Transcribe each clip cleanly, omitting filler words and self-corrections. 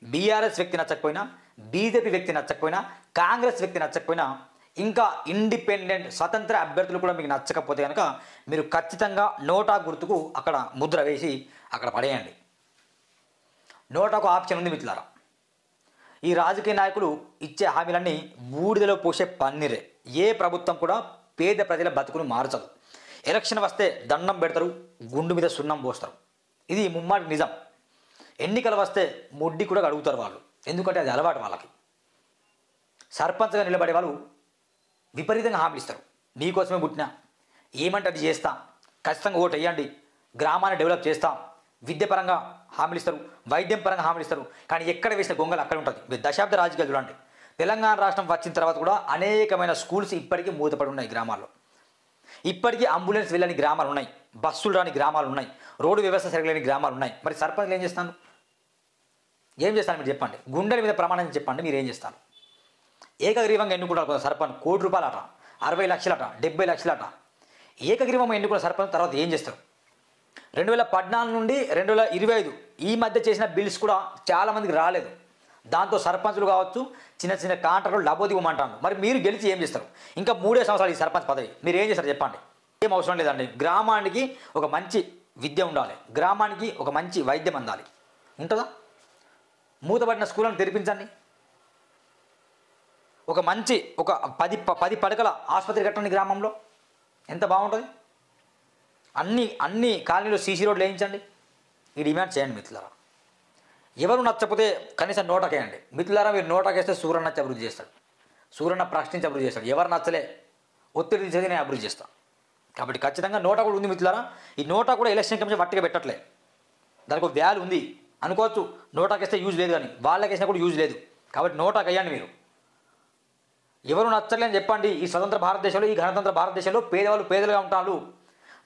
BRS వ్యక్తి నచ్చకపోయినా, BJP వ్యక్తి నచ్చకపోయినా, కాంగ్రెస్ వ్యక్తి నచ్చకపోయినా, ఇంకా ఇండిపెండెంట్ స్వతంత్ర అభ్యర్థులు కూడా మీకు నచ్చకపోతే కనుక మీరు ఖచ్చితంగా నోటా గుర్తుకు అక్కడ ముద్ర వేసి అక్కడ పడేయండి. నోటాకు ఆప్షన్ ఉంది మిత్రులారా. ఈ రాజకీయ నాయకులు ఇచ్చే హామీలన్నీ బూడిదలో పోసే పన్నీరే. ఏ ప్రభుత్వం కూడా పేద ప్రజల బతుకును మార్చదు. ఎలక్షన్ వస్తే దండం పెడతారు, గుండు మీద సున్నం పోస్తారు. ఇది ముమ్మాటి నిజం. ఎన్నికలు వస్తే ముడ్డి కూడా అడుగుతారు వాళ్ళు, ఎందుకంటే అది అలవాటు వాళ్ళకి. సర్పంచ్గా నిలబడే వాళ్ళు విపరీతంగా హామీలు ఇస్తారు. మీకోసమే పుట్టినా, ఏమంటే అది చేస్తాం, ఖచ్చితంగా ఓటు వేయండి, గ్రామాన్ని డెవలప్ చేస్తాం, విద్యపరంగా హామీలు ఇస్తారు, వైద్యం పరంగా హామీలు ఇస్తారు. కానీ ఎక్కడ వేసిన గొంగలు అక్కడ ఉంటుంది. మీరు దశాబ్ద రాజకీయాలు చూడండి. తెలంగాణ రాష్ట్రం వచ్చిన తర్వాత కూడా అనేకమైన స్కూల్స్ ఇప్పటికీ మూతపడి ఉన్నాయి గ్రామాల్లో. ఇప్పటికీ అంబులెన్స్ వెళ్ళని గ్రామాలు ఉన్నాయి, బస్సులు రాని గ్రామాలు ఉన్నాయి, రోడ్డు వ్యవస్థ సరిగలేని గ్రామాలు ఉన్నాయి. మరి సర్పంచ్లు ఏం చేస్తాను? ఏం చేస్తాను మీరు చెప్పండి. గుండెల మీద ప్రమాణం చెప్పండి, మీరు ఏం చేస్తారు? ఏకగ్రీవంగా ఎన్నుకుంటారు కదా సర్పంచ్. ₹1,00,00,000 అట, 60 లక్షలట, 70 లక్షలట. ఏకగ్రీవంగా ఎన్నుకున్న సర్పంచ్ తర్వాత ఏం చేస్తారు? 2014 నుండి 2025 ఈ మధ్య చేసిన బిల్స్ కూడా చాలామందికి రాలేదు. దాంతో సర్పంచులు కావచ్చు, చిన్న చిన్న కాంట్రాక్టులు లబోదివ్వమంటాను. మరి మీరు గెలిచి ఏం చేస్తారు? ఇంకా 3 సంవత్సరాలు ఈ సర్పంచ్ పదవి మీరు ఏం చేస్తారు చెప్పండి? ఏం అవసరం లేదండి. గ్రామానికి ఒక మంచి విద్య ఉండాలి, గ్రామానికి ఒక మంచి వైద్యం అందాలి. ఉంటుందా? మూతపడిన స్కూళ్ళను తెరిపించండి. ఒక మంచి 10 పడకల ఆసుపత్రి కట్టండి గ్రామంలో, ఎంత బాగుంటుంది. అన్ని కాలనీలో సీసీ రోడ్లు వేయించండి. ఈ డిమాండ్ చేయండి మిత్రులారా. ఎవరు నచ్చకపోతే కనీసం నోటాకేయండి మిత్రులారా. మీరు నోటాకేస్తే సూర్యన్న నచ్చి అభివృద్ధి చేస్తాడు, సూర్యన్న ప్రశ్నించి అభివృద్ధి చేస్తాడు. ఎవరు నచ్చలే ఒత్తిడి తీసేది నేను అభివృద్ధి చేస్తాను. కాబట్టి ఖచ్చితంగా నోటా కూడా ఉంది మిత్రులారా. ఈ నోటా కూడా ఎలక్షన్ కమిషన్ వట్టిగా పెట్టట్లే, దానికి ఒక వాల్యూ ఉంది అనుకోవచ్చు. నోటాకేస్తే యూజ్ లేదు, కానీ వాళ్ళకేసినా కూడా యూజ్ లేదు. కాబట్టి నోటాకి వేయండి మీరు. ఎవరు నచ్చలేని చెప్పండి. ఈ స్వతంత్ర భారతదేశంలో, ఈ గణతంత్ర భారతదేశంలో పేదవాళ్ళు పేదలుగా ఉంటారు,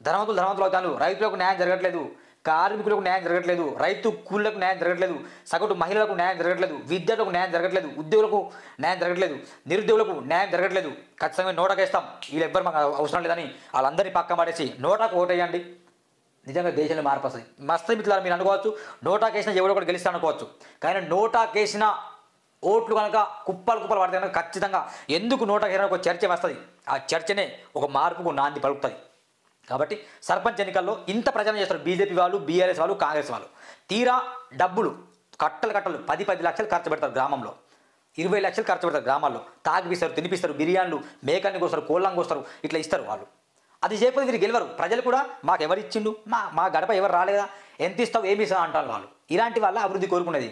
ధనవంతులు అవుతారు. రైతులకు న్యాయం జరగట్లేదు, కార్మికులకు న్యాయం జరగట్లేదు, రైతు కూలీలకు న్యాయం జరగట్లేదు, సగటు మహిళలకు న్యాయం జరగట్లేదు, విద్యార్థులకు న్యాయం జరగట్లేదు, ఉద్యోగులకు న్యాయం జరగట్లేదు, నిరుద్యోగులకు న్యాయం జరగట్లేదు. ఖచ్చితంగా నోటాకేస్తాం. వీళ్ళు ఎవ్వరు మాకు అవసరం లేదని వాళ్ళందరినీ పక్కన పడేసి నోటాకు ఓటేయండి. నిజంగా దేశంలో మార్పు వస్తుంది. మస్తు మిత్రులారా, మీరు అనుకోవచ్చు నోటాకేసిన ఎవడో ఒకటి గెలుస్తా అనుకోవచ్చు. కానీ నోటాకేసిన ఓట్లు కనుక కుప్పలు పడితే కనుక ఖచ్చితంగా ఎందుకు నోటాకేసిన ఒక చర్చ వస్తుంది. ఆ చర్చనే ఒక మార్పుకు నాంది పలుకుతుంది. కాబట్టి సర్పంచ్ ఎన్నికల్లో ఇంత ప్రచారం చేస్తారు బీజేపీ వాళ్ళు, బీఆర్ఎస్ వాళ్ళు, కాంగ్రెస్ వాళ్ళు. తీరా డబ్బులు కట్టలు 10 లక్షలు ఖర్చు పెడతారు గ్రామంలో, 20 లక్షలు ఖర్చు పెడతారు గ్రామాల్లో. తాగిపిస్తారు, తినిపిస్తారు, బిర్యానీలు, మేకల్ని కోస్తారు, కోళ్ళని కోస్తారు, ఇట్లా ఇస్తారు వాళ్ళు. అది చేయకపోతే వీరు గెలవరు. ప్రజలు కూడా మాకు ఎవరు ఇచ్చిండు, మా గడప ఎవరు రాలేదా, ఎంత ఇస్తావు, ఏమి ఇస్తావు అంటారు వాళ్ళు. ఇలాంటి వాళ్ళ అభివృద్ధి కోరుకునేది.